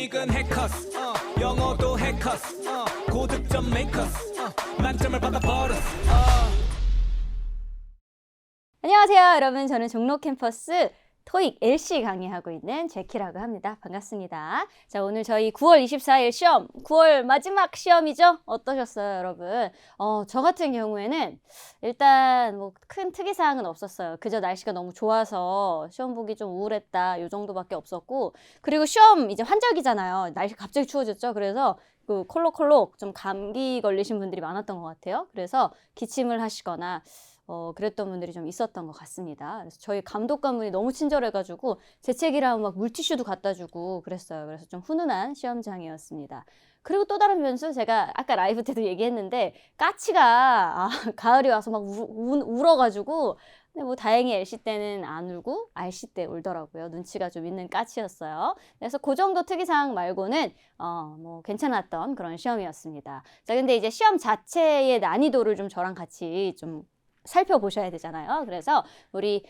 토익은 해커스 영어도 해커스 고득점 메이커스 만점을 받아버렸어 안녕하세요 여러분, 저는 종로 캠퍼스 토익 LC 강의하고 있는 제키라고 합니다. 반갑습니다. 자, 오늘 저희 9월 24일 시험, 9월 마지막 시험이죠? 어떠셨어요 여러분? 저 같은 경우에는 일단 뭐 큰 특이사항은 없었어요. 그저 날씨가 너무 좋아서 시험 보기 좀 우울했다, 요 정도밖에 없었고, 그리고 시험 이제 환절기잖아요. 날씨 갑자기 추워졌죠? 그래서 그 콜록콜록 좀 감기 걸리신 분들이 많았던 것 같아요. 그래서 기침을 하시거나 그랬던 분들이 좀 있었던 것 같습니다. 그래서 저희 감독관분이 너무 친절해가지고 재채기랑 막 물티슈도 갖다 주고 그랬어요. 그래서 좀 훈훈한 시험장이었습니다. 그리고 또 다른 변수, 제가 아까 라이브 때도 얘기했는데 까치가 가을이 와서 막 울어가지고, 근데 뭐 다행히 LC 때는 안 울고 RC 때 울더라고요. 눈치가 좀 있는 까치였어요. 그래서 그 정도 특이사항 말고는 뭐 괜찮았던 그런 시험이었습니다. 자, 근데 이제 시험 자체의 난이도를 좀 저랑 같이 좀 살펴보셔야 되잖아요. 그래서 우리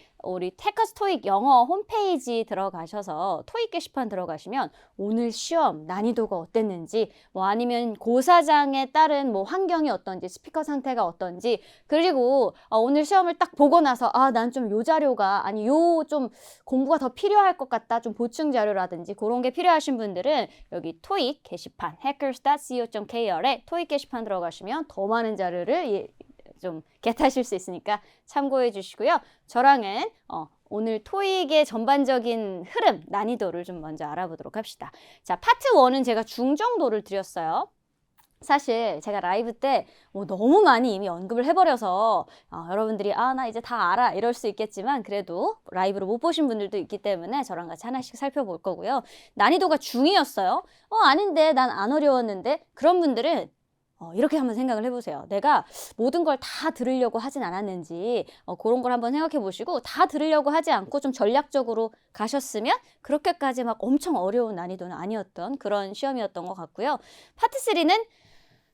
테커스 토익 영어 홈페이지 들어가셔서 토익 게시판 들어가시면 오늘 시험 난이도가 어땠는지, 뭐 아니면 고사장에 따른 뭐 환경이 어떤지, 스피커 상태가 어떤지, 그리고 오늘 시험을 딱 보고 나서 난 좀 요 자료가, 아니 요 좀 공부가 더 필요할 것 같다, 좀 보충 자료라든지 그런 게 필요하신 분들은 여기 토익 게시판 hackers.co.kr에 토익 게시판 들어가시면 더 많은 자료를 좀 겟하실 수 있으니까 참고해 주시고요. 저랑은 오늘 토익의 전반적인 흐름, 난이도를 좀 먼저 알아보도록 합시다. 자, 파트 1은 제가 중정도를 드렸어요. 사실 제가 라이브 때 너무 많이 이미 언급을 해버려서 여러분들이 나 이제 다 알아 이럴 수 있겠지만, 그래도 라이브로 못 보신 분들도 있기 때문에 저랑 같이 하나씩 살펴볼 거고요. 난이도가 중이었어요. 아닌데 난 안 어려웠는데, 그런 분들은 이렇게 한번 생각을 해보세요. 내가 모든 걸 다 들으려고 하진 않았는지 그런 걸 한번 생각해 보시고, 다 들으려고 하지 않고 좀 전략적으로 가셨으면 그렇게까지 막 엄청 어려운 난이도는 아니었던 그런 시험이었던 것 같고요. 파트 3는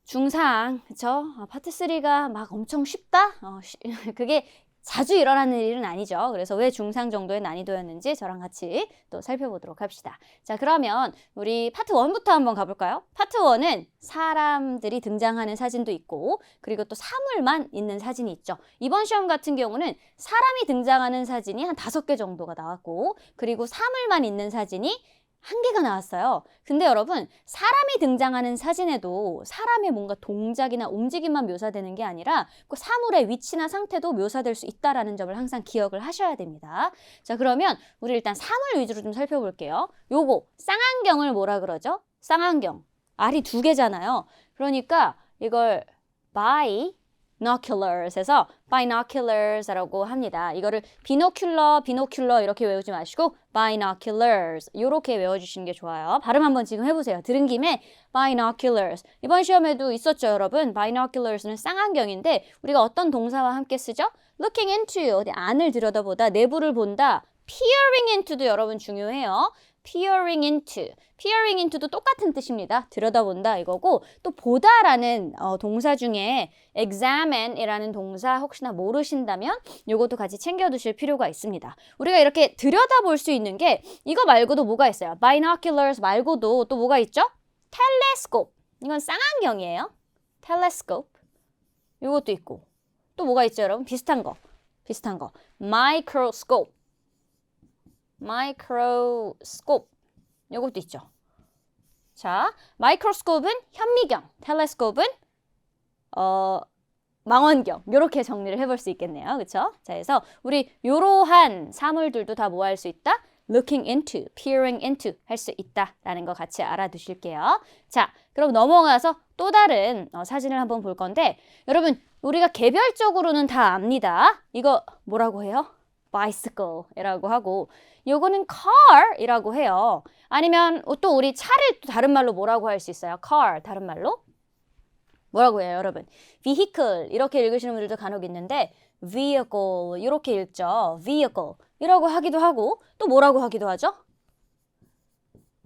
중상, 그쵸? 파트 3가 막 엄청 쉽다? 그게 자주 일어나는 일은 아니죠. 그래서 왜 중상 정도의 난이도였는지 저랑 같이 또 살펴보도록 합시다. 자, 그러면 우리 파트 1부터 한번 가볼까요? 파트 1은 사람들이 등장하는 사진도 있고, 그리고 또 사물만 있는 사진이 있죠. 이번 시험 같은 경우는 사람이 등장하는 사진이 한 5개 정도가 나왔고, 그리고 사물만 있는 사진이 1개가 나왔어요. 근데 여러분, 사람이 등장하는 사진에도 사람의 뭔가 동작이나 움직임만 묘사되는 게 아니라 그 사물의 위치나 상태도 묘사될 수 있다는 점을 항상 기억을 하셔야 됩니다. 자, 그러면 우리 일단 사물 위주로 좀 살펴볼게요. 요거 쌍안경을 뭐라 그러죠? 쌍안경. 알이 2개잖아요. 그러니까 이걸 binoculars-에서 binoculars-라고 합니다. 이거를 binocular 이렇게 외우지 마시고 binoculars 이렇게 외워주시는 게 좋아요. 발음 한번 지금 해보세요. 들은 김에 binoculars. 이번 시험에도 있었죠, 여러분. binoculars는 쌍안경인데 우리가 어떤 동사와 함께 쓰죠? looking into, 어디 안을 들여다보다, 내부를 본다. peering into도 여러분 중요해요. peering into도 똑같은 뜻입니다. 들여다본다 이거고, 또 보다라는 동사 중에 examine이라는 동사 혹시나 모르신다면 이것도 같이 챙겨두실 필요가 있습니다. 우리가 이렇게 들여다볼 수 있는 게 이거 말고도 뭐가 있어요? binoculars 말고도 또 뭐가 있죠? telescope. 이건 쌍안경이에요. telescope. 이것도 있고, 또 뭐가 있죠, 여러분? 비슷한 거. microscope. 이것도 있죠. 자, 마이크로스코프는 현미경, 텔레스코프는 망원경. 이렇게 정리를 해볼 수 있겠네요. 그렇죠? 자, 그래서 우리 이러한 사물들도 다 뭐 할 수 있다? looking into, peering into 할 수 있다라는 거 같이 알아두실게요. 자, 그럼 넘어가서 또 다른 사진을 한번 볼 건데, 여러분 우리가 개별적으로는 다 압니다. 이거 뭐라고 해요? bicycle이라고 하고, 요거는 car이라고 해요. 아니면 또 우리 차를 또 다른 말로 뭐라고 할 수 있어요? car 다른 말로 뭐라고 해요, 여러분? vehicle 이렇게 읽으시는 분들도 간혹 있는데 vehicle 이렇게 읽죠. vehicle 이라고 하기도 하고, 또 뭐라고 하기도 하죠?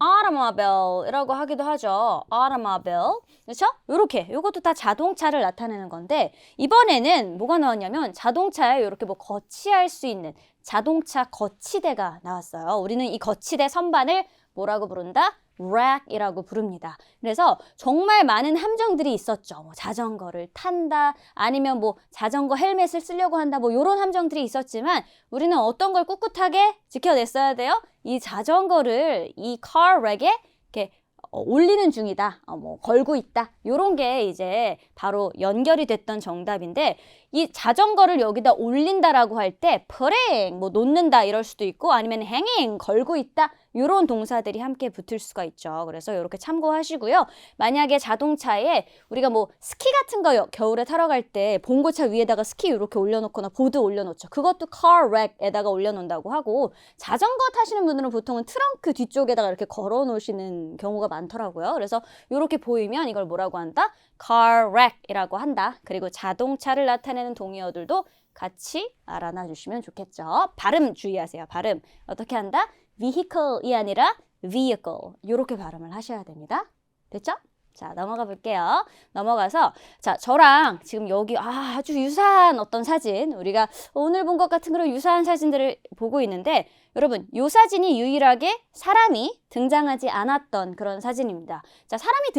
automobile이라고 하기도 하죠. automobile. 그렇죠? 요렇게 요것도 다 자동차를 나타내는 건데, 이번에는 뭐가 나왔냐면 자동차에 이렇게 뭐 거치할 수 있는 자동차 거치대가 나왔어요. 우리는 이 거치대 선반을 뭐라고 부른다? wreck이라고 부릅니다. 그래서 정말 많은 함정들이 있었죠. 뭐 자전거를 탄다, 아니면 뭐 자전거 헬멧을 쓰려고 한다, 뭐 이런 함정들이 있었지만 우리는 어떤 걸 꿋꿋하게 지켜냈어야 돼요? 이 자전거를 이 car wreck에 이렇게 올리는 중이다, 뭐 걸고 있다, 요런 게 이제 바로 연결이 됐던 정답인데 이 자전거를 여기다 올린다라고 할 때 putting, 뭐 놓는다 이럴 수도 있고 아니면 hanging, 걸고 있다 요런 동사들이 함께 붙을 수가 있죠. 그래서 이렇게 참고하시고요. 만약에 자동차에 우리가 뭐 스키 같은 거 겨울에 타러 갈 때 봉고차 위에다가 스키 이렇게 올려놓거나 보드 올려놓죠. 그것도 car rack에다가 올려놓는다고 하고 자전거 타시는 분들은 보통은 트렁크 뒤쪽에다가 이렇게 걸어 놓으시는 경우가 많더라고요. 그래서 이렇게 보이면 이걸 뭐라고 한다? car wreck이라고 한다. 그리고 자동차를 나타내는 동의어들도 같이 알아놔 주시면 좋겠죠. 발음 주의하세요. 발음. 어떻게 한다? vehicle이 아니라 vehicle. 이렇게 발음을 하셔야 됩니다. 됐죠? 자, 넘어가 볼게요. 넘어가서 자, 저랑 지금 여기 아주 유사한 어떤 사진, 우리가 오늘 본 것 같은 그런 유사한 사진들을 보고 있는데 여러분, 이 사진이 유일하게 사람이 등장하지 않았던 그런 사진입니다. 자, 사람이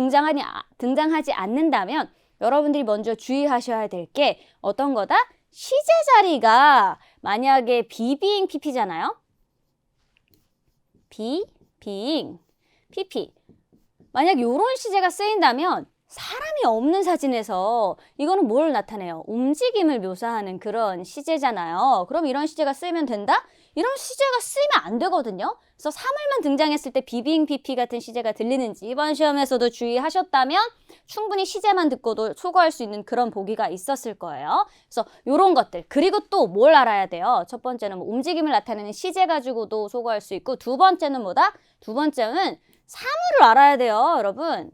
등장하지 않는다면 여러분들이 먼저 주의하셔야 될 게 어떤 거다? 시제 자리가 만약에 be, being, pp잖아요. be, being, pp. 만약 이런 시제가 쓰인다면 사람이 없는 사진에서 이거는 뭘 나타내요? 움직임을 묘사하는 그런 시제잖아요. 그럼 이런 시제가 쓰이면 된다? 이런 시제가 쓰이면 안 되거든요. 그래서 사물만 등장했을 때 비빙, PP 같은 시제가 들리는지 이번 시험에서도 주의하셨다면 충분히 시제만 듣고도 소거할 수 있는 그런 보기가 있었을 거예요. 그래서 이런 것들. 그리고 또 뭘 알아야 돼요? 첫 번째는 뭐 움직임을 나타내는 시제 가지고도 소거할 수 있고 두 번째는 뭐다? 두 번째는 사물을 알아야 돼요, 여러분.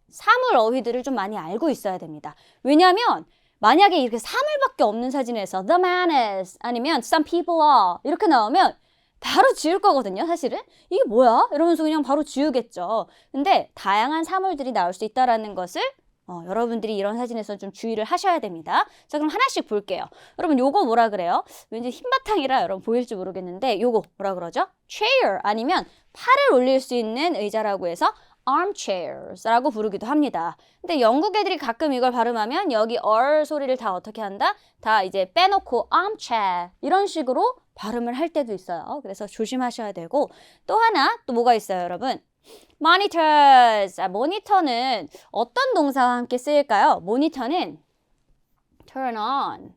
사물 어휘들을 좀 많이 알고 있어야 됩니다. 왜냐하면 만약에 이렇게 사물밖에 없는 사진에서 the man is 아니면 some people are 이렇게 나오면 바로 지울 거거든요, 사실은. 이게 뭐야? 이러면서 그냥 바로 지우겠죠. 근데 다양한 사물들이 나올 수 있다는 것을 여러분들이 이런 사진에서 좀 주의를 하셔야 됩니다. 자, 그럼 하나씩 볼게요. 여러분, 요거 뭐라 그래요? 왠지 흰바탕이라 여러분 보일지 모르겠는데 요거 뭐라 그러죠? chair 아니면 팔을 올릴 수 있는 의자라고 해서 armchairs라고 부르기도 합니다. 근데 영국 애들이 가끔 이걸 발음하면 여기 r 소리를 다 어떻게 한다? 다 이제 빼놓고 armchair 이런 식으로 발음을 할 때도 있어요. 그래서 조심하셔야 되고 또 하나 또 뭐가 있어요, 여러분? monitors. 모니터는 어떤 동사와 함께 쓰일까요? 모니터는 turn on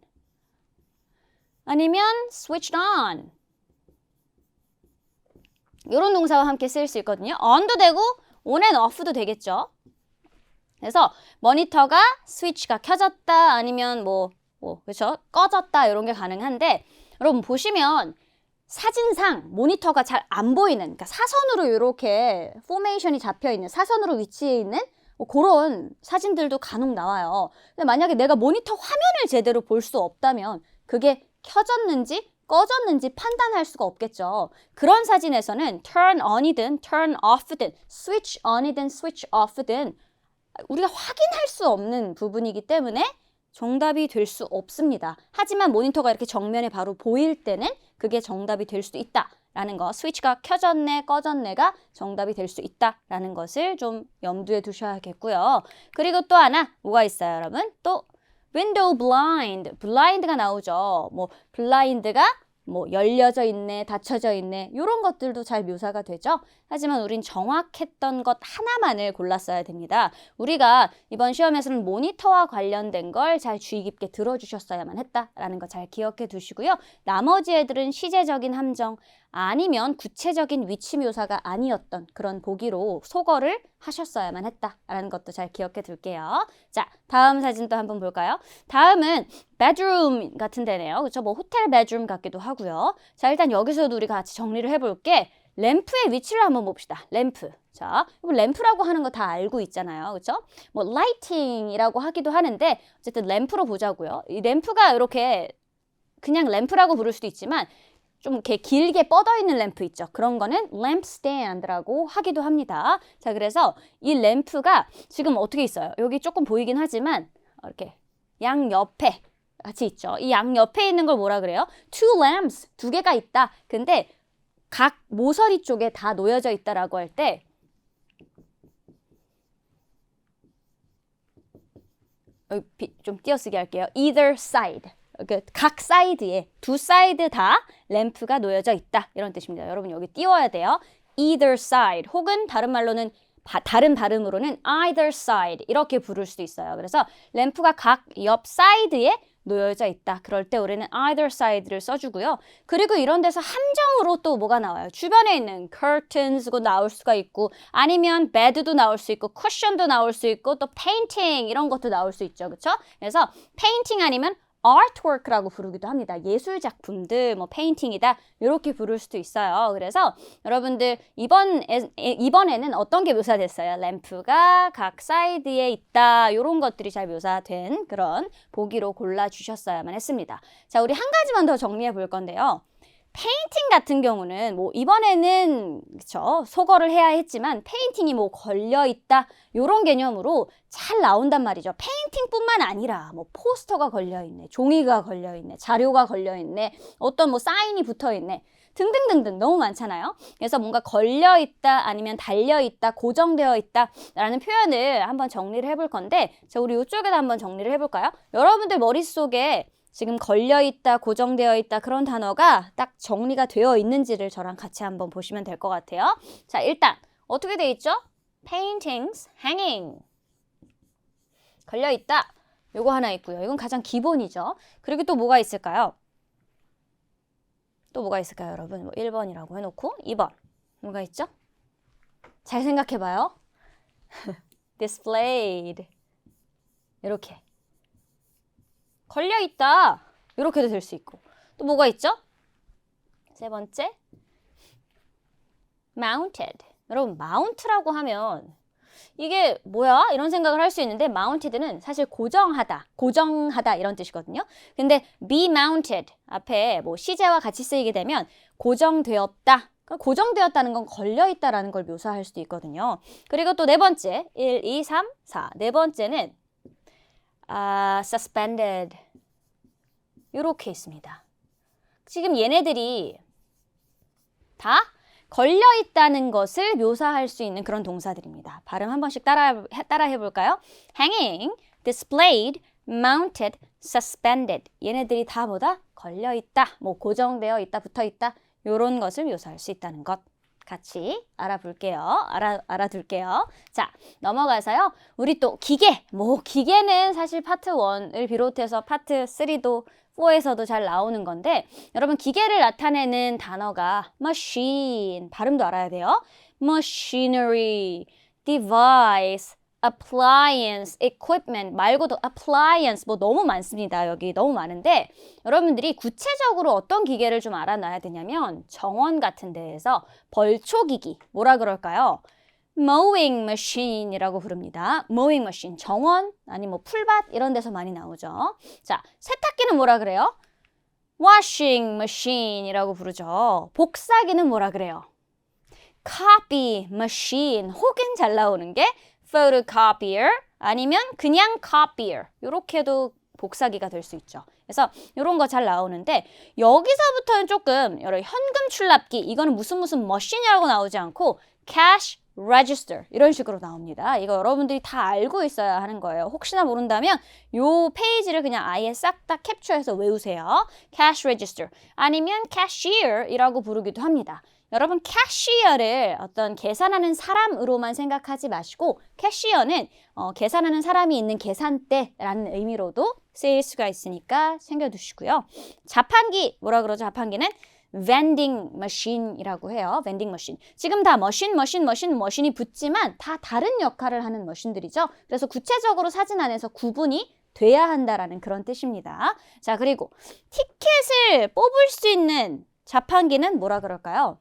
아니면 switched on 이런 동사와 함께 쓰일 수 있거든요. on도 되고 on and off도 되겠죠. 그래서 모니터가 스위치가 켜졌다 아니면 그렇죠? 꺼졌다 이런 게 가능한데 여러분 보시면 사진상 모니터가 잘 안 보이는 그러니까 사선으로 이렇게 포메이션이 잡혀 있는 사선으로 위치해 있는 그런 사진들도 간혹 나와요. 근데 만약에 내가 모니터 화면을 제대로 볼 수 없다면 그게 켜졌는지 꺼졌는지 판단할 수가 없겠죠. 그런 사진에서는 turn on이든 turn off든 switch on이든 switch off든 우리가 확인할 수 없는 부분이기 때문에 정답이 될 수 없습니다. 하지만 모니터가 이렇게 정면에 바로 보일 때는 그게 정답이 될 수도 있다라는 거, 스위치가 켜졌네, 꺼졌네가 정답이 될 수 있다라는 것을 좀 염두에 두셔야겠고요. 그리고 또 하나 뭐가 있어요, 여러분? 또 window blind, blind가 나오죠. 블라인드가 열려져 있네, 닫혀져 있네 이런 것들도 잘 묘사가 되죠. 하지만 우린 정확했던 것 하나만을 골랐어야 됩니다. 우리가 이번 시험에서는 모니터와 관련된 걸 잘 주의 깊게 들어주셨어야만 했다라는 거 잘 기억해 두시고요. 나머지 애들은 시제적인 함정 아니면 구체적인 위치 묘사가 아니었던 그런 보기로 소거를 하셨어야만 했다라는 것도 잘 기억해 둘게요. 자, 다음 사진도 한번 볼까요? 다음은 bedroom 같은 데네요. 그렇죠? 호텔 bedroom 같기도 하고요. 자, 일단 여기서도 우리가 같이 정리를 해볼게. 램프의 위치를 한번 봅시다. 램프. 자, 램프라고 하는 거 다 알고 있잖아요. 그렇죠? lighting이라고 하기도 하는데 어쨌든 램프로 보자고요. 이 램프가 이렇게 그냥 램프라고 부를 수도 있지만 좀 이렇게 길게 뻗어 있는 램프 있죠. 그런 거는 lampstand라고 하기도 합니다. 자, 그래서 이 램프가 지금 어떻게 있어요? 여기 조금 보이긴 하지만 이렇게 양 옆에 같이 있죠. 이 양 옆에 있는 걸 뭐라 그래요? two lamps, 두 개가 있다. 근데 각 모서리 쪽에 다 놓여져 있다라고 할 때 좀 띄어쓰기 할게요. either side. 각 사이드에 두 사이드 다 램프가 놓여져 있다. 이런 뜻입니다. 여러분 여기 띄워야 돼요. either side 혹은 다른 말로는 다른 발음으로는 either side 이렇게 부를 수도 있어요. 그래서 램프가 각 옆 사이드에 놓여져 있다. 그럴 때 우리는 either side를 써주고요. 그리고 이런 데서 함정으로 또 뭐가 나와요? 주변에 있는 curtains도 나올 수가 있고 아니면 bed도 나올 수 있고 cushion도 나올 수 있고 또 painting 이런 것도 나올 수 있죠. 그렇죠? 그래서 painting 아니면 artwork라고 부르기도 합니다. 예술 작품들, 뭐 페인팅이다 이렇게 부를 수도 있어요. 그래서 여러분들 이번에는 어떤 게 묘사됐어요? 램프가 각 사이드에 있다 이런 것들이 잘 묘사된 그런 보기로 골라주셨어야만 했습니다. 자, 우리 한 가지만 더 정리해 볼 건데요. 페인팅 같은 경우는 뭐 이번에는 그쵸 소거를 해야 했지만 페인팅이 뭐 걸려 있다 요런 개념으로 잘 나온단 말이죠. 페인팅뿐만 아니라 뭐 포스터가 걸려 있네, 종이가 걸려 있네, 자료가 걸려 있네, 어떤 뭐 사인이 붙어 있네 등등등등 너무 많잖아요. 그래서 뭔가 걸려 있다 아니면 달려 있다, 고정되어 있다라는 표현을 한번 정리를 해볼 건데, 자 우리 이쪽에다 한번 정리를 해볼까요? 여러분들 머릿속에 지금 걸려있다, 고정되어 있다 그런 단어가 딱 정리가 되어 있는지를 저랑 같이 한번 보시면 될 것 같아요. 자, 일단 어떻게 돼 있죠? Paintings hanging. 걸려있다. 요거 하나 있고요. 이건 가장 기본이죠. 그리고 또 뭐가 있을까요? 또 뭐가 있을까요, 여러분? 뭐 1번이라고 해놓고 2번. 뭐가 있죠? 잘 생각해봐요. Displayed. 이렇게. 걸려있다. 이렇게도 될 수 있고. 또 뭐가 있죠? 세 번째. mounted. 여러분, mount라고 하면 이게 뭐야? 이런 생각을 할 수 있는데 mounted는 사실 고정하다 이런 뜻이거든요. 근데 be mounted 앞에 뭐 시제와 같이 쓰이게 되면 고정되었다. 고정되었다는 건 걸려있다라는 걸 묘사할 수도 있거든요. 그리고 또 네 번째. 1, 2, 3, 4. 네 번째는 suspended 이렇게 있습니다. 지금 얘네들이 다 걸려있다는 것을 묘사할 수 있는 그런 동사들입니다. 발음 한 번씩 따라 해볼까요? hanging, displayed, mounted, suspended. 얘네들이 다 뭐다? 걸려있다, 뭐 고정되어 있다, 붙어있다 이런 것을 묘사할 수 있다는 것. 같이 알아둘게요. 자, 넘어가서요. 우리 또 기계. 뭐 기계는 사실 파트 1을 비롯해서 파트 3도 4에서도 잘 나오는 건데 여러분 기계를 나타내는 단어가 machine. 발음도 알아야 돼요. machinery, device, appliance, equipment 말고도 appliance 뭐 너무 많습니다. 여기 너무 많은데 여러분들이 구체적으로 어떤 기계를 좀 알아놔야 되냐면 정원 같은 데에서 벌초기기 뭐라 그럴까요? mowing machine이라고 부릅니다. mowing machine 정원 아니 뭐 풀밭 이런 데서 많이 나오죠. 자, 세탁기는 뭐라 그래요? washing machine이라고 부르죠. 복사기는 뭐라 그래요? copy machine 혹은 잘 나오는 게 photocopier 아니면 그냥 copier 이렇게도 복사기가 될 수 있죠. 그래서 이런 거 잘 나오는데 여기서부터는 조금 여러 현금 출납기 이거는 무슨 머신이라고 나오지 않고 cash register 이런 식으로 나옵니다. 이거 여러분들이 다 알고 있어야 하는 거예요. 혹시나 모른다면 요 페이지를 그냥 아예 싹 다 캡처해서 외우세요. cash register 아니면 cashier이라고 부르기도 합니다. 여러분 캐시어를 어떤 계산하는 사람으로만 생각하지 마시고 캐시어는 계산하는 사람이 있는 계산대라는 의미로도 쓰일 수가 있으니까 챙겨두시고요. 자판기 뭐라 그러죠? 자판기는 vending machine이라고 해요. vending machine. 지금 다 머신이 붙지만 다 다른 역할을 하는 머신들이죠. 그래서 구체적으로 사진 안에서 구분이 돼야 한다라는 그런 뜻입니다. 자, 그리고 티켓을 뽑을 수 있는 자판기는 뭐라 그럴까요?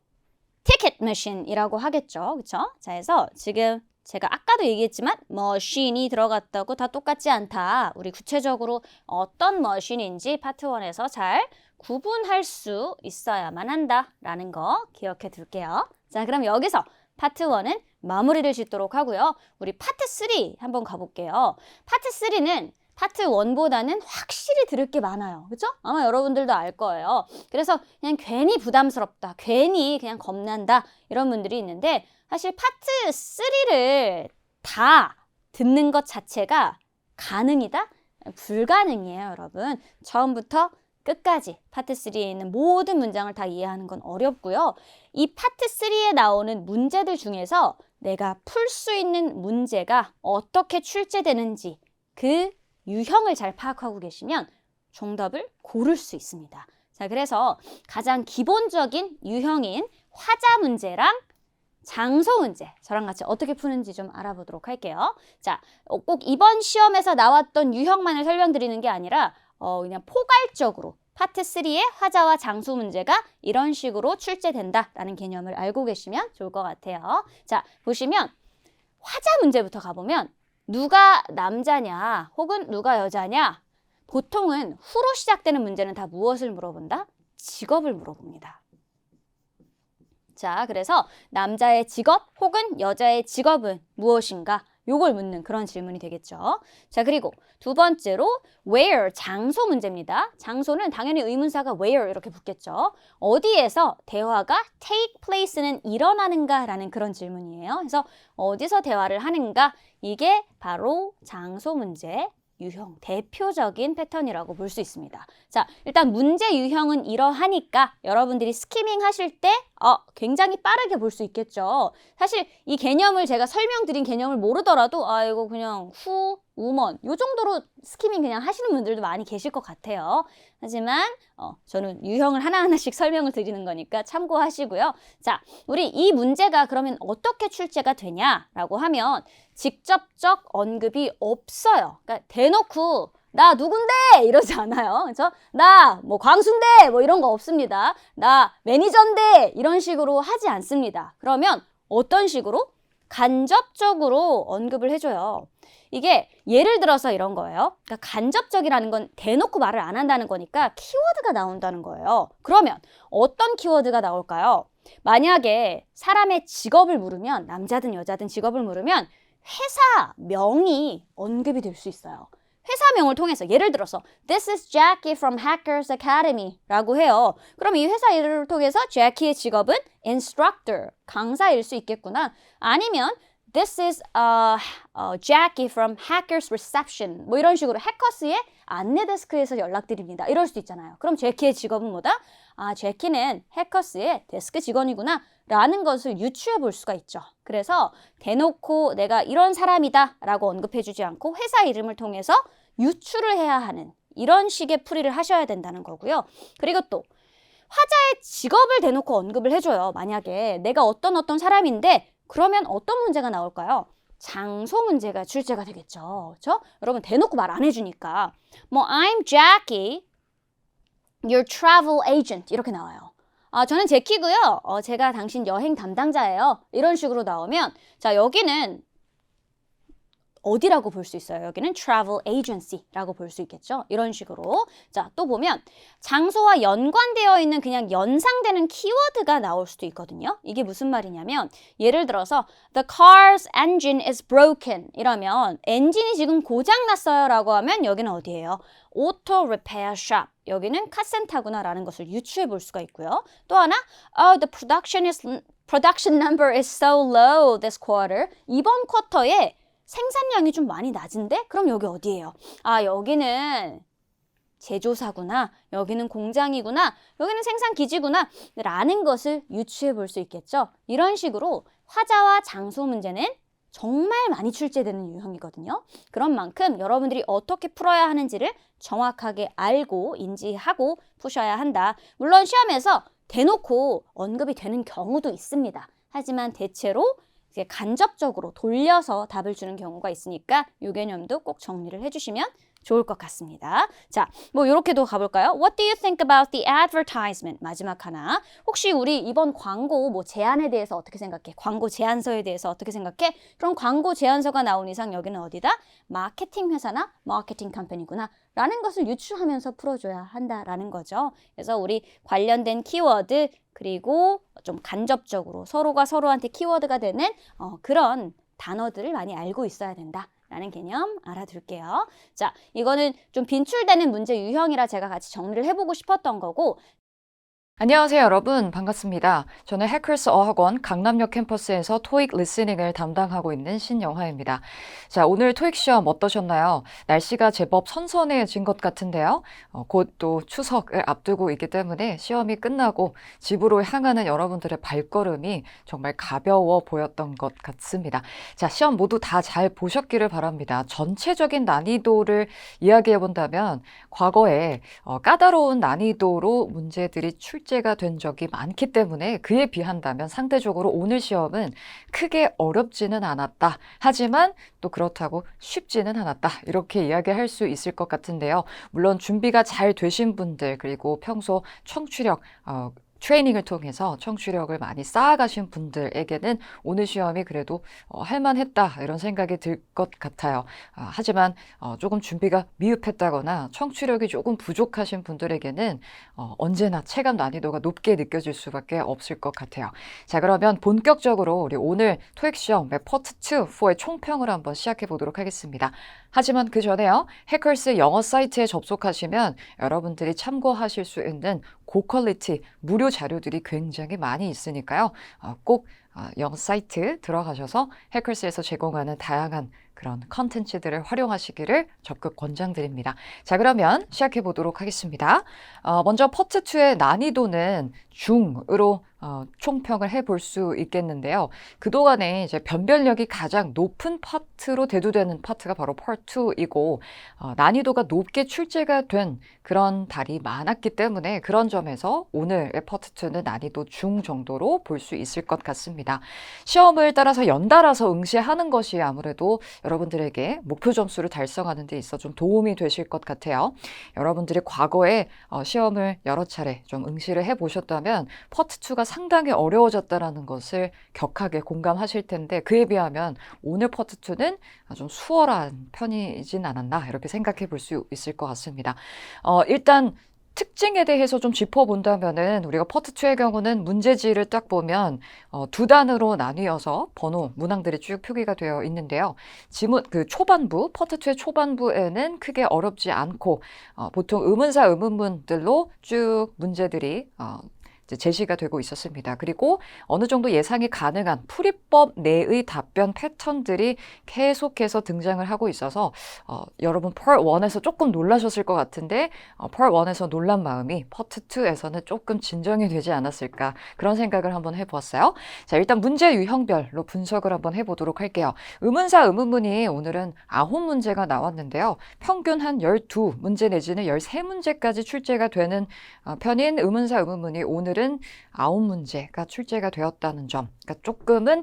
ticket machine이라고 하겠죠. 그렇죠? 자, 그래서 지금 제가 아까도 얘기했지만 머신이 들어갔다고 다 똑같지 않다. 우리 구체적으로 어떤 머신인지 파트 1에서 잘 구분할 수 있어야만 한다라는 거 기억해 둘게요. 자, 그럼 여기서 파트 1은 마무리를 짓도록 하고요. 우리 파트 3 한번 가볼게요. 파트 3는 파트 1보다는 확실히 들을 게 많아요. 그렇죠? 아마 여러분들도 알 거예요. 그래서 그냥 괜히 부담스럽다, 괜히 그냥 겁난다 이런 분들이 있는데 사실 파트 3를 다 듣는 것 자체가 가능이다? 불가능이에요, 여러분. 처음부터 끝까지 파트 3에 있는 모든 문장을 다 이해하는 건 어렵고요. 이 파트 3에 나오는 문제들 중에서 내가 풀 수 있는 문제가 어떻게 출제되는지 그 유형을 잘 파악하고 계시면 정답을 고를 수 있습니다. 자, 그래서 가장 기본적인 유형인 화자 문제랑 장소 문제, 저랑 같이 어떻게 푸는지 좀 알아보도록 할게요. 자, 꼭 이번 시험에서 나왔던 유형만을 설명드리는 게 아니라 그냥 포괄적으로 파트 3의 화자와 장소 문제가 이런 식으로 출제된다라는 개념을 알고 계시면 좋을 것 같아요. 자, 보시면 화자 문제부터 가보면 누가 남자냐 혹은 누가 여자냐, 보통은 후로 시작되는 문제는 다 무엇을 물어본다? 직업을 물어봅니다. 자, 그래서 남자의 직업 혹은 여자의 직업은 무엇인가? 요걸 묻는 그런 질문이 되겠죠. 자, 그리고 두 번째로 where, 장소 문제입니다. 장소는 당연히 의문사가 where 이렇게 붙겠죠. 어디에서 대화가 take place는 일어나는가라는 그런 질문이에요. 그래서 어디서 대화를 하는가? 이게 바로 장소 문제 유형, 대표적인 패턴이라고 볼 수 있습니다. 자, 일단 문제 유형은 이러하니까 여러분들이 스키밍 하실 때 굉장히 빠르게 볼 수 있겠죠. 사실 이 개념을 제가 설명드린 개념을 모르더라도 이거 그냥 후, 우먼 요 정도로 스키밍 그냥 하시는 분들도 많이 계실 것 같아요. 하지만 저는 유형을 하나하나씩 설명을 드리는 거니까 참고하시고요. 자, 우리 이 문제가 그러면 어떻게 출제가 되냐라고 하면 직접적 언급이 없어요. 그러니까 대놓고 나 누군데 이러지 않아요. 그렇죠? 나 뭐 광수인데 뭐 이런 거 없습니다. 나 매니저인데 이런 식으로 하지 않습니다. 그러면 어떤 식으로? 간접적으로 언급을 해줘요. 이게 예를 들어서 이런 거예요. 그러니까 간접적이라는 건 대놓고 말을 안 한다는 거니까 키워드가 나온다는 거예요. 그러면 어떤 키워드가 나올까요? 만약에 사람의 직업을 물으면, 남자든 여자든 직업을 물으면 회사 명이 언급이 될 수 있어요. 회사명을 통해서 예를 들어서 This is Jackie from Hackers Academy 라고 해요. 그럼 이 회사 이름을 통해서 Jackie의 직업은 instructor, 강사일 수 있겠구나. 아니면 This is Jackie from Hackers Reception. 뭐 이런 식으로 해커스의 안내 데스크에서 연락드립니다. 이럴 수도 있잖아요. 그럼 제키의 직업은 뭐다? 제키는 해커스의 데스크 직원이구나 라는 것을 유추해 볼 수가 있죠. 그래서 대놓고 내가 이런 사람이다 라고 언급해 주지 않고 회사 이름을 통해서 유추를 해야 하는 이런 식의 풀이를 하셔야 된다는 거고요. 그리고 또 화자의 직업을 대놓고 언급을 해줘요. 만약에 내가 어떤 사람인데 그러면 어떤 문제가 나올까요? 장소 문제가 출제가 되겠죠. 그렇죠? 여러분 대놓고 말 안 해주니까 뭐 I'm Jackie, your travel agent 이렇게 나와요. 저는 제키고요. 제가 당신 여행 담당자예요. 이런 식으로 나오면 자, 여기는 어디라고 볼 수 있어요? 여기는 travel agency라고 볼 수 있겠죠? 이런 식으로. 자, 또 보면 장소와 연관되어 있는 그냥 연상되는 키워드가 나올 수도 있거든요. 이게 무슨 말이냐면 예를 들어서 the car's engine is broken 이러면 엔진이 지금 고장 났어요 라고 하면 여기는 어디예요? auto repair shop. 여기는 카센터구나 라는 것을 유추해 볼 수가 있고요. 또 하나 the production number is so low this quarter. 이번 쿼터에 생산량이 좀 많이 낮은데? 그럼 여기 어디예요? 여기는 제조사구나. 여기는 공장이구나. 여기는 생산기지구나. 라는 것을 유추해 볼 수 있겠죠. 이런 식으로 화자와 장소 문제는 정말 많이 출제되는 유형이거든요. 그런 만큼 여러분들이 어떻게 풀어야 하는지를 정확하게 알고 인지하고 푸셔야 한다. 물론 시험에서 대놓고 언급이 되는 경우도 있습니다. 하지만 대체로 이제 간접적으로 돌려서 답을 주는 경우가 있으니까 이 개념도 꼭 정리를 해주시면 좋을 것 같습니다. 자, 뭐 이렇게도 가볼까요? What do you think about the advertisement? 마지막 하나. 혹시 우리 이번 광고 뭐 제안에 대해서 어떻게 생각해? 광고 제안서에 대해서 어떻게 생각해? 그럼 광고 제안서가 나온 이상 여기는 어디다? 마케팅 회사나 마케팅 컴퍼니구나 라는 것을 유추하면서 풀어줘야 한다라는 거죠. 그래서 우리 관련된 키워드 그리고 좀 간접적으로 서로가 서로한테 키워드가 되는 그런 단어들을 많이 알고 있어야 된다. 라는 개념 알아둘게요. 자, 이거는 좀 빈출되는 문제 유형이라 제가 같이 정리를 해보고 싶었던 거고 안녕하세요, 여러분. 반갑습니다. 저는 해커스 어학원 강남역 캠퍼스에서 토익 리스닝을 담당하고 있는 신영화입니다. 자, 오늘 토익 시험 어떠셨나요? 날씨가 제법 선선해진 것 같은데요. 곧 또 추석을 앞두고 있기 때문에 시험이 끝나고 집으로 향하는 여러분들의 발걸음이 정말 가벼워 보였던 것 같습니다. 자, 시험 모두 다 잘 보셨기를 바랍니다. 전체적인 난이도를 이야기해 본다면 과거에 까다로운 난이도로 문제들이 출제가 된 적이 많기 때문에 그에 비한다면 상대적으로 오늘 시험은 크게 어렵지는 않았다. 하지만 또 그렇다고 쉽지는 않았다. 이렇게 이야기할 수 있을 것 같은데요. 물론 준비가 잘 되신 분들 그리고 평소 청취력 트레이닝을 통해서 청취력을 많이 쌓아가신 분들에게는 오늘 시험이 그래도 할만했다 이런 생각이 들 것 같아요. 하지만 조금 준비가 미흡했다거나 청취력이 조금 부족하신 분들에게는 언제나 체감 난이도가 높게 느껴질 수밖에 없을 것 같아요. 자, 그러면 본격적으로 우리 오늘 토익 시험 파트 2, 4의 총평을 한번 시작해 보도록 하겠습니다. 하지만 그 전에요. 해커스 영어 사이트에 접속하시면 여러분들이 참고하실 수 있는 고퀄리티 무료 자료들이 굉장히 많이 있으니까요. 꼭 영어 사이트 들어가셔서 해커스에서 제공하는 다양한 그런 컨텐츠들을 활용하시기를 적극 권장드립니다. 자, 그러면 시작해 보도록 하겠습니다. 먼저 파트 2의 난이도는 중으로 총평을 해볼 수 있겠는데요. 그동안에 이제 변별력이 가장 높은 파트로 대두되는 파트가 바로 파트 2이고 난이도가 높게 출제가 된 그런 달이 많았기 때문에 그런 점에서 오늘의 파트 2는 난이도 중 정도로 볼 수 있을 것 같습니다. 시험을 따라서 연달아서 응시하는 것이 아무래도 여러분들에게 목표 점수를 달성하는 데 있어 좀 도움이 되실 것 같아요. 여러분들이 과거에 시험을 여러 차례 좀 응시를 해보셨다면 파트 2가 상당히 어려워졌다는 것을 격하게 공감하실 텐데 그에 비하면 오늘 파트 2는 좀 수월한 편이진 않았나 이렇게 생각해 볼 수 있을 것 같습니다. 일단 특징에 대해서 좀 짚어본다면은 우리가 파트 2의 경우는 문제지를 딱 보면 두 단으로 나뉘어서 번호, 문항들이 쭉 표기가 되어 있는데요. 지문 그 초반부, 파트 2의 초반부에는 크게 어렵지 않고 보통 의문사, 의문문들로 쭉 문제들이 제시가 되고 있었습니다. 그리고 어느 정도 예상이 가능한 풀이법 내의 답변 패턴들이 계속해서 등장을 하고 있어서 여러분 Part 1에서 조금 놀라셨을 것 같은데 Part 1에서 놀란 마음이 Part 2에서는 조금 진정이 되지 않았을까 그런 생각을 한번 해보았어요. 자, 일단 문제 유형별로 분석을 한번 해보도록 할게요. 의문사, 의문문이 오늘은 9문제가 나왔는데요. 평균 한 12문제 내지는 13문제까지 출제가 되는 편인 의문사, 의문문이 오늘은 9문제가 출제가 되었다는 점, 그러니까 조금은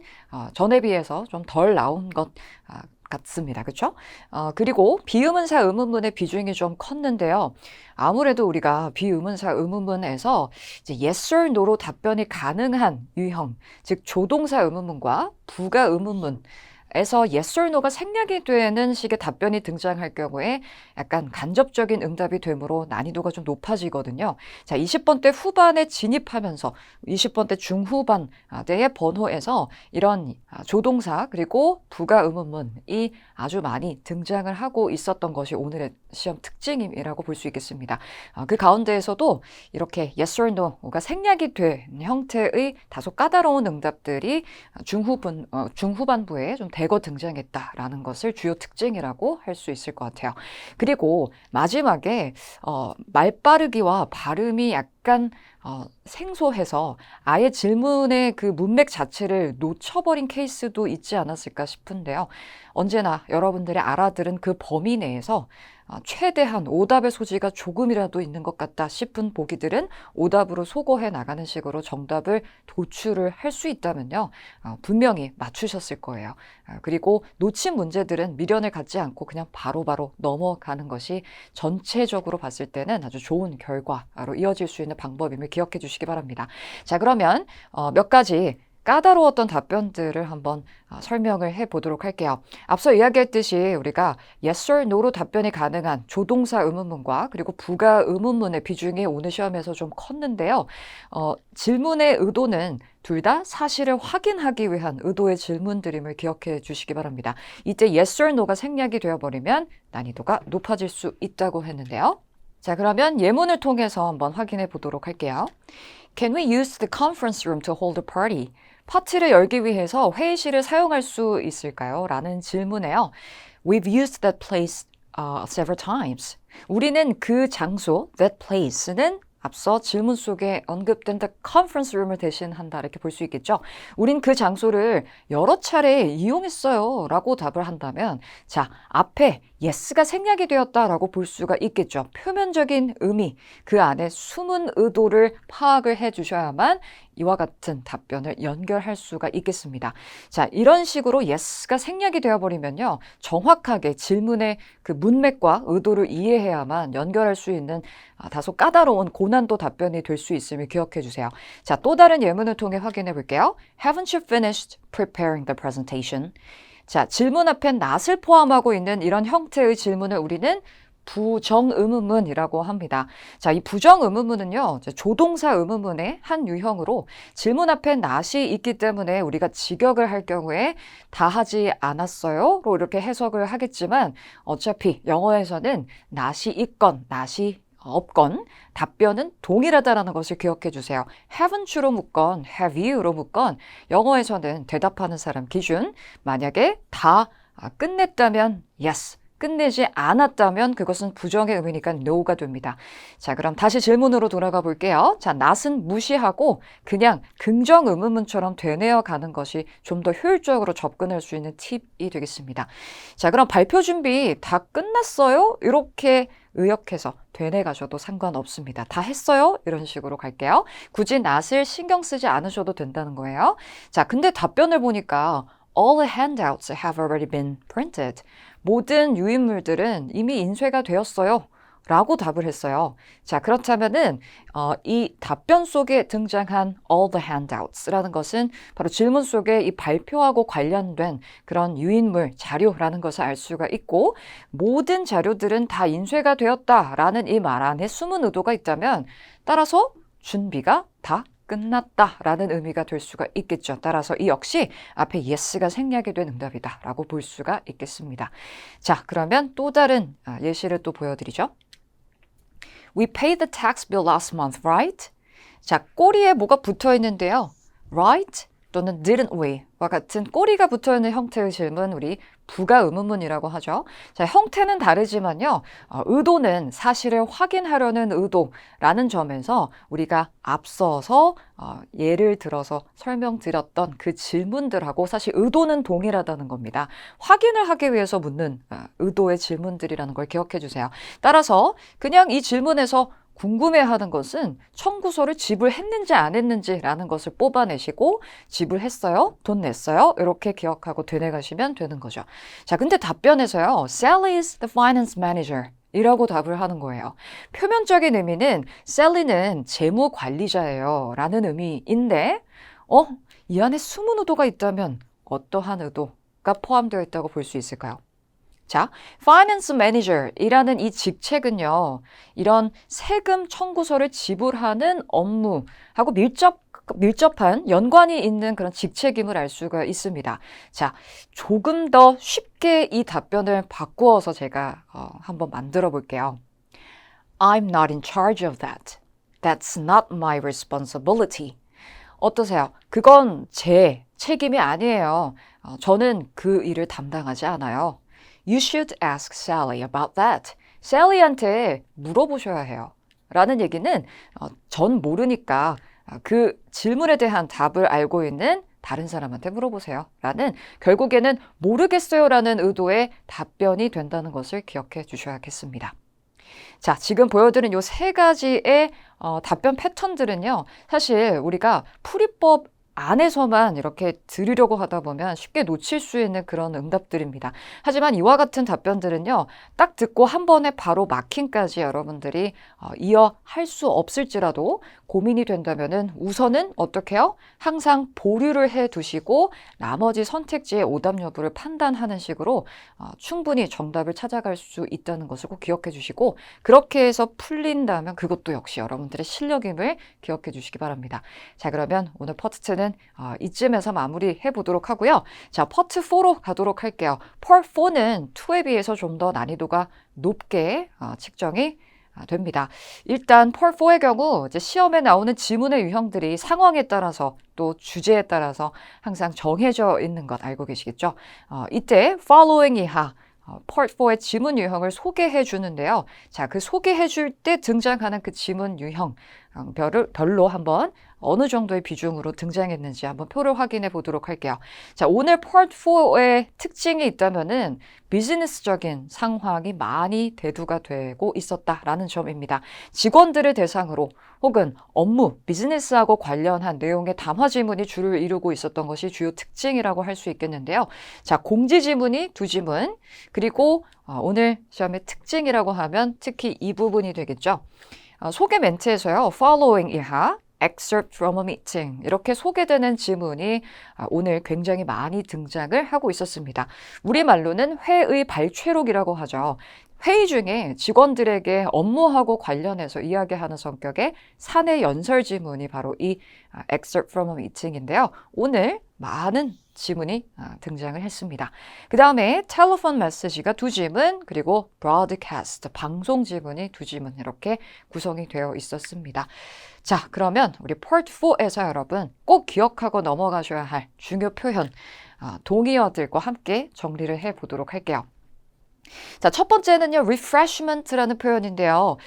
전에 비해서 좀 덜 나온 것 같습니다. 그렇죠? 그리고 비의문사, 의문문의 비중이 좀 컸는데요. 아무래도 우리가 비의문사, 의문문에서 이제 yes or no로 답변이 가능한 유형, 즉 조동사 의문문과 부가 의문문 에서 yes or no가 생략이 되는 식의 답변이 등장할 경우에 약간 간접적인 응답이 되므로 난이도가 좀 높아지거든요. 자, 20번대 후반에 진입하면서 20번대 중후반대의 번호에서 이런 조동사 그리고 부가 의문문이 아주 많이 등장을 하고 있었던 것이 오늘의 시험 특징이라고 볼 수 있겠습니다. 그 가운데에서도 이렇게 yes or no가 생략이 된 형태의 다소 까다로운 응답들이 중후반부에 좀 대거 등장했다라는 것을 주요 특징이라고 할 수 있을 것 같아요. 그리고 마지막에 말빠르기와 발음이 약간 생소해서 아예 질문의 그 문맥 자체를 놓쳐버린 케이스도 있지 않았을까 싶은데요. 언제나 여러분들이 알아들은 그 범위 내에서 최대한 오답의 소지가 조금이라도 있는 것 같다 싶은 보기들은 오답으로 소거해 나가는 식으로 정답을 도출을 할 수 있다면요. 분명히 맞추셨을 거예요. 그리고 놓친 문제들은 미련을 갖지 않고 그냥 바로바로 넘어가는 것이 전체적으로 봤을 때는 아주 좋은 결과로 이어질 수 있는 방법임을 기억해 주시기 바랍니다. 자, 그러면 몇 가지 까다로웠던 답변들을 한번 설명을 해보도록 할게요. 앞서 이야기했듯이 우리가 yes or no로 답변이 가능한 조동사 의문문과 그리고 부가 의문문의 비중이 오늘 시험에서 좀 컸는데요. 질문의 의도는 둘 다 사실을 확인하기 위한 의도의 질문들임을 기억해 주시기 바랍니다. 이때 yes or no가 생략이 되어버리면 난이도가 높아질 수 있다고 했는데요. 자, 그러면 예문을 통해서 한번 확인해 보도록 할게요. Can we use the conference room to hold a party? 파티를 열기 위해서 회의실을 사용할 수 있을까요? 라는 질문에요. We've used that place several times. 우리는 그 장소, that place는 앞서 질문 속에 언급된 the conference room을 대신한다 이렇게 볼 수 있겠죠. 우린 그 장소를 여러 차례 이용했어요 라고 답을 한다면 자, 앞에 yes가 생략이 되었다라고 볼 수가 있겠죠. 표면적인 의미, 그 안에 숨은 의도를 파악을 해 주셔야만 이와 같은 답변을 연결할 수가 있겠습니다. 자, 이런 식으로 yes가 생략이 되어버리면요. 정확하게 질문의 그 문맥과 의도를 이해해야만 연결할 수 있는 다소 까다로운 고난도 답변이 될 수 있음을 기억해 주세요. 자, 또 다른 예문을 통해 확인해 볼게요. Haven't you finished preparing the presentation? 자, 질문 앞엔 not을 포함하고 있는 이런 형태의 질문을 우리는 부정의문문이라고 합니다. 자, 이 부정의문문은요, 조동사 의문문의 한 유형으로 질문 앞에 not이 있기 때문에 우리가 직역을 할 경우에 다 하지 않았어요? 로 이렇게 해석을 하겠지만 어차피 영어에서는 not이 있건 not이 없건 답변은 동일하다라는 것을 기억해 주세요. haven't you로 묻건 have you로 묻건 영어에서는 대답하는 사람 기준 만약에 다 끝냈다면 yes, 끝내지 않았다면 그것은 부정의 의미니까 no가 됩니다. 자, 그럼 다시 질문으로 돌아가 볼게요. 자, not은 무시하고 그냥 긍정 의문문처럼 되뇌어 가는 것이 좀 더 효율적으로 접근할 수 있는 팁이 되겠습니다. 자, 그럼 발표 준비 다 끝났어요? 이렇게 의역해서 되뇌 가셔도 상관없습니다. 다 했어요? 이런 식으로 갈게요. 굳이 not을 신경 쓰지 않으셔도 된다는 거예요. 자, 근데 답변을 보니까 All the handouts have already been printed. 모든 유인물들은 이미 인쇄가 되었어요. 라고 답을 했어요. 자, 그렇다면은 이 답변 속에 등장한 all the handouts라는 것은 바로 질문 속에 이 발표하고 관련된 그런 유인물, 자료라는 것을 알 수가 있고 모든 자료들은 다 인쇄가 되었다라는 이 말 안에 숨은 의도가 있다면 따라서 준비가 다 끝났다라는 의미가 될 수가 있겠죠. 따라서 이 역시 앞에 yes가 생략이 된 응답이다 라고 볼 수가 있겠습니다. 자, 그러면 또 다른 예시를 또 보여드리죠. We paid the tax bill last month, right? 자, 꼬리에 뭐가 붙어 있는데요. right 또는 didn't we와 같은 꼬리가 붙어 있는 형태의 질문 우리 부가 의문문이라고 하죠. 자, 형태는 다르지만요. 의도는 사실을 확인하려는 의도라는 점에서 우리가 앞서서 예를 들어서 설명드렸던 그 질문들하고 사실 의도는 동일하다는 겁니다. 확인을 하기 위해서 묻는 의도의 질문들이라는 걸 기억해 주세요. 따라서 그냥 이 질문에서 궁금해하는 것은 청구서를 지불했는지 안 했는지라는 것을 뽑아내시고 지불했어요? 돈 냈어요? 이렇게 기억하고 되뇌가시면 되는 거죠. 자, 근데 답변에서요. Sally is the finance manager. 이라고 답을 하는 거예요. 표면적인 의미는 셀리는 재무관리자예요. 라는 의미인데 이 안에 숨은 의도가 있다면 어떠한 의도가 포함되어 있다고 볼 수 있을까요? 자, Finance Manager이라는 이 직책은요, 이런 세금 청구서를 지불하는 업무하고 밀접한 연관이 있는 그런 직책임을 알 수가 있습니다. 자, 조금 더 쉽게 이 답변을 바꾸어서 제가 한번 만들어 볼게요. I'm not in charge of that. That's not my responsibility. 어떠세요? 그건 제 책임이 아니에요. 저는 그 일을 담당하지 않아요. You should ask Sally about that. Sally한테 물어보셔야 해요. 라는 얘기는 전 모르니까 그 질문에 대한 답을 알고 있는 다른 사람한테 물어보세요. 라는 결국에는 모르겠어요 라는 의도의 답변이 된다는 것을 기억해 주셔야겠습니다. 자, 지금 보여드린 이 세 가지의 답변 패턴들은요. 사실 우리가 풀이법 안에서만 이렇게 들으려고 하다 보면 쉽게 놓칠 수 있는 그런 응답들입니다. 하지만 이와 같은 답변들은요. 딱 듣고 한 번에 바로 마킹까지 여러분들이 이어 할 수 없을지라도 고민이 된다면은 우선은 어떻게 해요? 항상 보류를 해 두시고 나머지 선택지의 오답 여부를 판단하는 식으로 충분히 정답을 찾아갈 수 있다는 것을 꼭 기억해 주시고 그렇게 해서 풀린다면 그것도 역시 여러분들의 실력임을 기억해 주시기 바랍니다. 자, 그러면 오늘 파트 2는 이쯤에서 마무리해 보도록 하고요. 자, 파트 4로 가도록 할게요. 파트 4는 2에 비해서 좀 더 난이도가 높게 측정이 됩니다. 일단 Part 4의 경우 이제 시험에 나오는 지문의 유형들이 상황에 따라서 또 주제에 따라서 항상 정해져 있는 것 알고 계시겠죠? 이때 following 이하 Part 4의 지문 유형을 소개해 주는데요. 자, 그 소개해 줄 때 등장하는 그 지문 유형 별로 한번 어느 정도의 비중으로 등장했는지 한번 표를 확인해 보도록 할게요. 자, 오늘 Part 4의 특징이 있다면은 비즈니스적인 상황이 많이 대두가 되고 있었다라는 점입니다. 직원들을 대상으로 혹은 업무, 비즈니스하고 관련한 내용의 담화 지문이 주를 이루고 있었던 것이 주요 특징이라고 할 수 있겠는데요. 자, 공지 지문이 2지문, 그리고 오늘 시험의 특징이라고 하면 특히 이 부분이 되겠죠. 소개 멘트에서요. Following 이하 excerpt from a meeting 이렇게 소개되는 지문이 오늘 굉장히 많이 등장을 하고 있었습니다. 우리말로는 회의 발췌록이라고 하죠. 회의 중에 직원들에게 업무하고 관련해서 이야기하는 성격의 사내 연설 지문이 바로 이 excerpt from a meeting인데요. 오늘 많은 지문이 등장을 했습니다. 그 다음에 telephone message가 2지문, 그리고 broadcast, 방송 지문이 2지문 이렇게 구성이 되어 있었습니다. 자, 그러면 우리 Part 4에서 여러분 꼭 기억하고 넘어가셔야 할 중요 표현, 동의어들과 함께 정리를 해보도록 할게요. 자, 첫 번째는요, refreshment라는 표현인데요.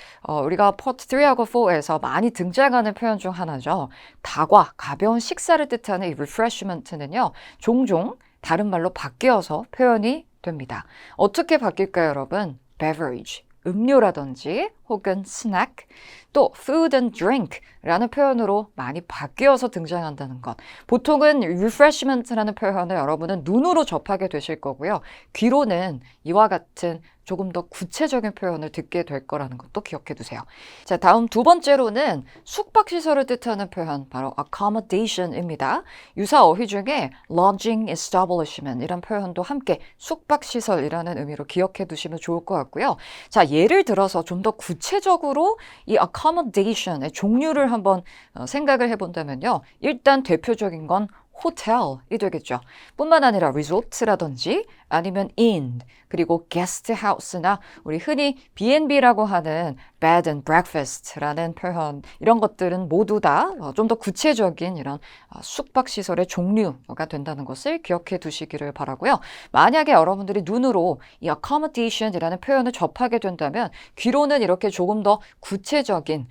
우리가 Part 3하고 4에서 많이 등장하는 표현 중 하나죠. 다과, 가벼운 식사를 뜻하는 이 refreshment는요, 종종 다른 말로 바뀌어서 표현이 됩니다. 어떻게 바뀔까요, 여러분? beverage, 음료라든지 혹은 snack, 또 food and drink라는 표현으로 많이 바뀌어서 등장한다는 것. 보통은 refreshment라는 표현을 여러분은 눈으로 접하게 되실 거고요. 귀로는 이와 같은 조금 더 구체적인 표현을 듣게 될 거라는 것도 기억해 두세요. 자, 다음 두 번째로는 숙박시설을 뜻하는 표현, 바로 accommodation입니다. 유사 어휘 중에 lodging establishment 이란 표현도 함께 숙박시설이라는 의미로 기억해 두시면 좋을 것 같고요. 자, 예를 들어서 좀 더 구체적으로 이 accommodation의 종류를 한번 생각을 해본다면요. 일단 대표적인 건 호텔이 되겠죠. 뿐만 아니라 리조트라든지 아니면 inn, 그리고 게스트하우스나 우리 흔히 B&B라고 하는 bed and breakfast라는 표현, 이런 것들은 모두 다 좀 더 구체적인 이런 숙박시설의 종류가 된다는 것을 기억해 두시기를 바라고요. 만약에 여러분들이 눈으로 이 accommodation이라는 표현을 접하게 된다면 귀로는 이렇게 조금 더 구체적인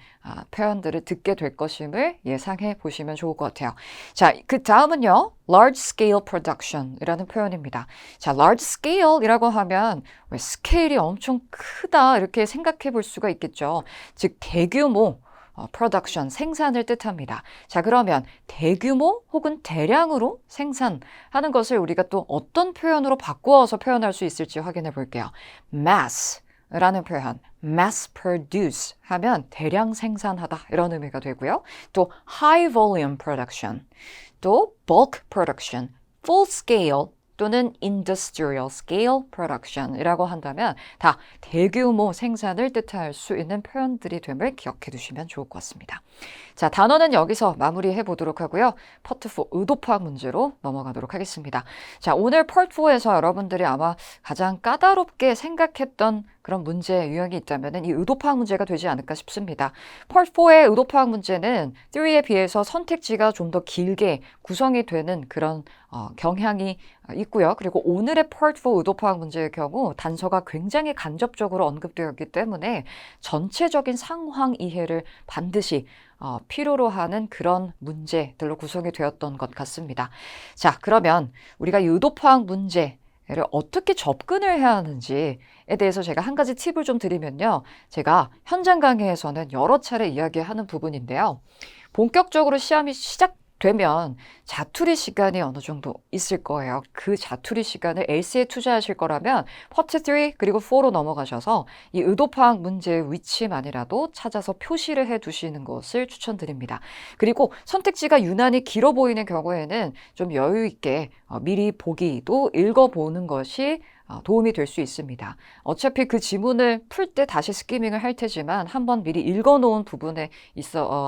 표현들을 듣게 될 것임을 예상해 보시면 좋을 것 같아요. 자, 그 다음은요. large scale production이라는 표현입니다. 자, large scale이라고 하면 왜 스케일이 엄청 크다 이렇게 생각해 볼 수가 있겠죠. 즉 대규모 production, 생산을 뜻합니다. 자, 그러면 대규모 혹은 대량으로 생산하는 것을 우리가 또 어떤 표현으로 바꾸어서 표현할 수 있을지 확인해 볼게요. mass 라는 표현, mass produce 하면 대량 생산하다 이런 의미가 되고요. 또 high volume production, 또 bulk production, full scale 또는 industrial scale production이라고 한다면 다 대규모 생산을 뜻할 수 있는 표현들이 됨을 기억해 두시면 좋을 것 같습니다. 자, 단어는 여기서 마무리해 보도록 하고요. Part 4 의도파악 문제로 넘어가도록 하겠습니다. 자, 오늘 Part 4에서 여러분들이 아마 가장 까다롭게 생각했던 그런 문제 유형이 있다면 이 의도파악 문제가 되지 않을까 싶습니다. Part 4의 의도파악 문제는 3에 비해서 선택지가 좀 더 길게 구성이 되는 그런 경향이 있고요. 그리고 오늘의 Part 4 의도파악 문제의 경우 단서가 굉장히 간접적으로 언급되었기 때문에 전체적인 상황 이해를 반드시 필요로 하는 그런 문제들로 구성이 되었던 것 같습니다. 자, 그러면 우리가 이 의도파악 문제를 어떻게 접근을 해야 하는지에 대해서 제가 한 가지 팁을 좀 드리면요. 제가 현장 강의에서는 여러 차례 이야기하는 부분인데요. 본격적으로 시험이 시작되면 자투리 시간이 어느 정도 있을 거예요. 그 자투리 시간을 엘시에 투자하실 거라면 Part 3 그리고 4로 넘어가셔서 이 의도파악 문제의 위치만이라도 찾아서 표시를 해 두시는 것을 추천드립니다. 그리고 선택지가 유난히 길어 보이는 경우에는 좀 여유 있게 미리 보기도 읽어보는 것이 도움이 될 수 있습니다. 어차피 그 지문을 풀 때 다시 스키밍을 할 테지만 한번 미리 읽어놓은 부분에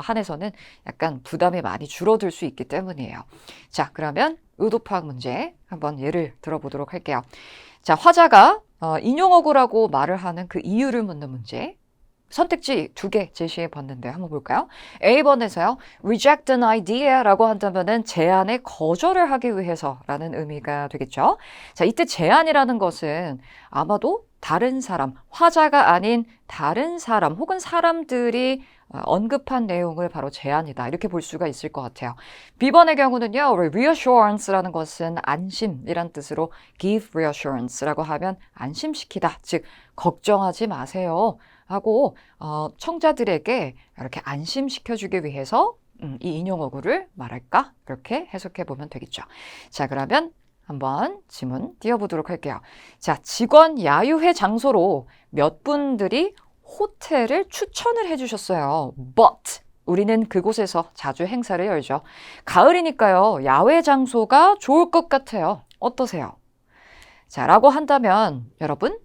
한해서는 약간 부담이 많이 줄어들 수 있기 때문이에요. 자, 그러면 의도파악 문제 한번 예를 들어보도록 할게요. 자, 화자가 인용어구라고 말을 하는 그 이유를 묻는 문제. 선택지 2개 제시해 봤는데 한번 볼까요? A번에서요. reject an idea라고 한다면은 제안에 거절을 하기 위해서라는 의미가 되겠죠. 자, 이때 제안이라는 것은 아마도 다른 사람, 화자가 아닌 다른 사람 혹은 사람들이 언급한 내용을 바로 제안이다. 이렇게 볼 수가 있을 것 같아요. B번의 경우는요. reassurance라는 것은 안심이란 뜻으로 give reassurance라고 하면 안심시키다. 즉 걱정하지 마세요. 하고 청자들에게 이렇게 안심시켜주기 위해서 이 인용어구를 말할까? 이렇게 해석해 보면 되겠죠. 자, 그러면 한번 지문 띄워보도록 할게요. 자, 직원 야유회 장소로 몇 분들이 호텔을 추천을 해주셨어요. But 우리는 그곳에서 자주 행사를 열죠. 가을이니까요. 야외 장소가 좋을 것 같아요. 어떠세요? 자, 라고 한다면 여러분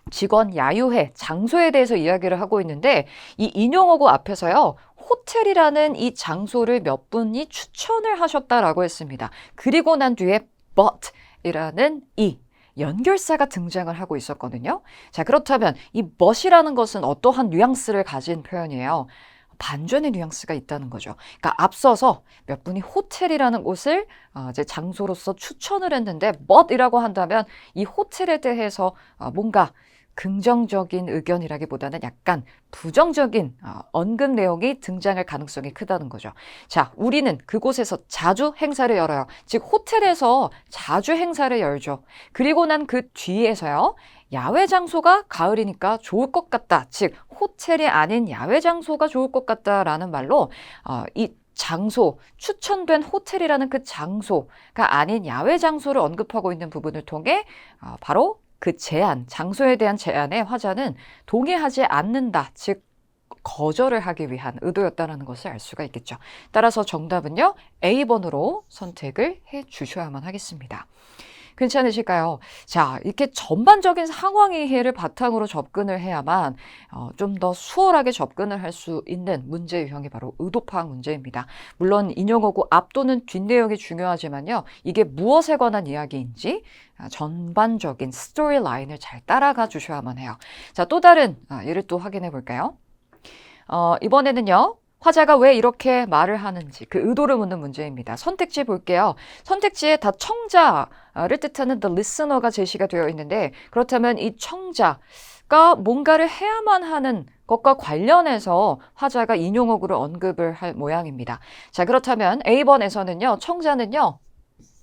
직원 야유회 장소에 대해서 이야기를 하고 있는데 이 인용어구 앞에서요. 호텔이라는 이 장소를 몇 분이 추천을 하셨다라고 했습니다. 그리고 난 뒤에 but 이라는 이 연결사가 등장을 하고 있었거든요. 자, 그렇다면 이 but이라는 것은 어떠한 뉘앙스를 가진 표현이에요. 반전의 뉘앙스가 있다는 거죠. 그러니까 앞서서 몇 분이 호텔이라는 곳을 이제 장소로서 추천을 했는데 but이라고 한다면 이 호텔에 대해서 뭔가 긍정적인 의견이라기보다는 약간 부정적인 언급 내용이 등장할 가능성이 크다는 거죠. 자, 우리는 그곳에서 자주 행사를 열어요. 즉 호텔에서 자주 행사를 열죠. 그리고 난 그 뒤에서요. 야외 장소가 가을이니까 좋을 것 같다. 즉 호텔이 아닌 야외 장소가 좋을 것 같다라는 말로 이 장소, 추천된 호텔이라는 그 장소가 아닌 야외 장소를 언급하고 있는 부분을 통해 바로 그 제안, 장소에 대한 제안에 화자는 동의하지 않는다. 즉 거절을 하기 위한 의도였다는 것을 알 수가 있겠죠. 따라서 정답은요. A번으로 선택을 해 주셔야만 하겠습니다. 괜찮으실까요? 자, 이렇게 전반적인 상황 이해를 바탕으로 접근을 해야만 좀 더 수월하게 접근을 할 수 있는 문제 유형이 바로 의도 파악 문제입니다. 물론 인용어구 앞 또는 뒷내용이 중요하지만요. 이게 무엇에 관한 이야기인지 전반적인 스토리 라인을 잘 따라가 주셔야만 해요. 자, 또 다른 예를 또 확인해 볼까요? 이번에는요. 화자가 왜 이렇게 말을 하는지 그 의도를 묻는 문제입니다. 선택지 볼게요. 선택지에 다 청자를 뜻하는 the listener가 제시가 되어 있는데 그렇다면 이 청자가 뭔가를 해야만 하는 것과 관련해서 화자가 인용어구를 언급을 할 모양입니다. 자, 그렇다면 A번에서는요. 청자는요.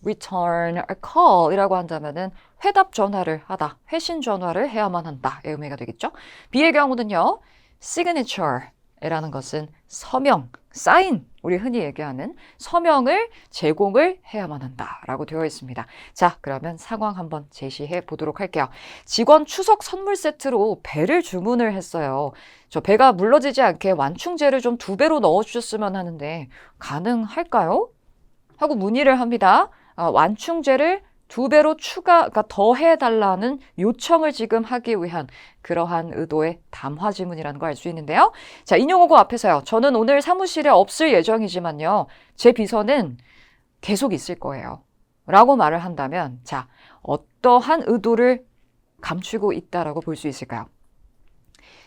return a call 이라고 한다면은 회답 전화를 하다, 회신 전화를 해야만 한다. 의 의미가 되겠죠. B의 경우는요. signature 라는 것은 서명, 사인, 우리 흔히 얘기하는 서명을 제공을 해야만 한다라고 되어 있습니다. 자, 그러면 상황 한번 제시해 보도록 할게요. 직원 추석 선물 세트로 배를 주문을 했어요. 저 배가 물러지지 않게 완충제를 좀 2배로 넣어주셨으면 하는데 가능할까요? 하고 문의를 합니다. 완충제를 2배로 그러니까 더해달라는 요청을 지금 하기 위한 그러한 의도의 담화 지문이라는 걸 알 수 있는데요. 자, 인용어구 앞에서요. 저는 오늘 사무실에 없을 예정이지만요. 제 비서는 계속 있을 거예요. 라고 말을 한다면 자, 어떠한 의도를 감추고 있다라고 볼 수 있을까요?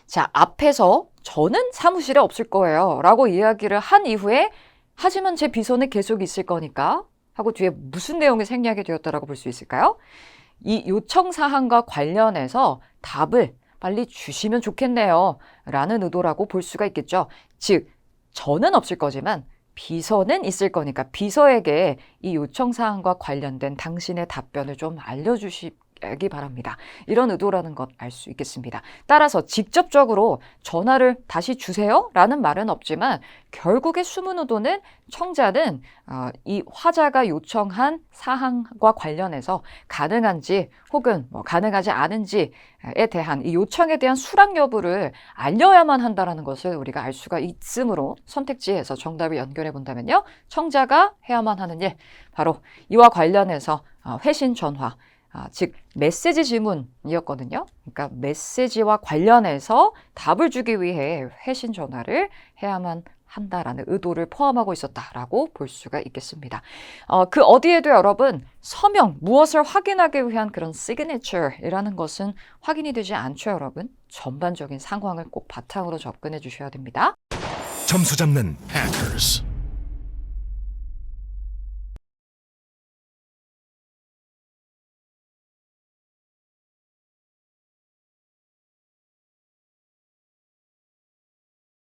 자, 앞에서 저는 사무실에 없을 거예요. 라고 이야기를 한 이후에 하지만 제 비서는 계속 있을 거니까 하고 뒤에 무슨 내용이 생략이 되었다라고 볼 수 있을까요? 이 요청 사항과 관련해서 답을 빨리 주시면 좋겠네요. 라는 의도라고 볼 수가 있겠죠. 즉, 저는 없을 거지만 비서는 있을 거니까 비서에게 이 요청 사항과 관련된 당신의 답변을 좀 알려주시기 바랍니다. 이런 의도라는 것 알 수 있겠습니다. 따라서 직접적으로 전화를 다시 주세요 라는 말은 없지만 결국에 숨은 의도는 청자는 이 화자가 요청한 사항과 관련해서 가능한지 혹은 가능하지 않은지에 대한 이 요청에 대한 수락 여부를 알려야만 한다는 것을 우리가 알 수가 있으므로 선택지에서 정답을 연결해 본다면요. 청자가 해야만 하는 일, 바로 이와 관련해서 회신 전화, 즉 메시지 지문이었거든요. 그러니까 메시지와 관련해서 답을 주기 위해 회신 전화를 해야만 한다라는 의도를 포함하고 있었다라고 볼 수가 있겠습니다. 그 어디에도 여러분 서명, 무엇을 확인하기 위한 그런 signature이라는 것은 확인이 되지 않죠, 여러분. 전반적인 상황을 꼭 바탕으로 접근해 주셔야 됩니다. 점수 잡는 Hackers.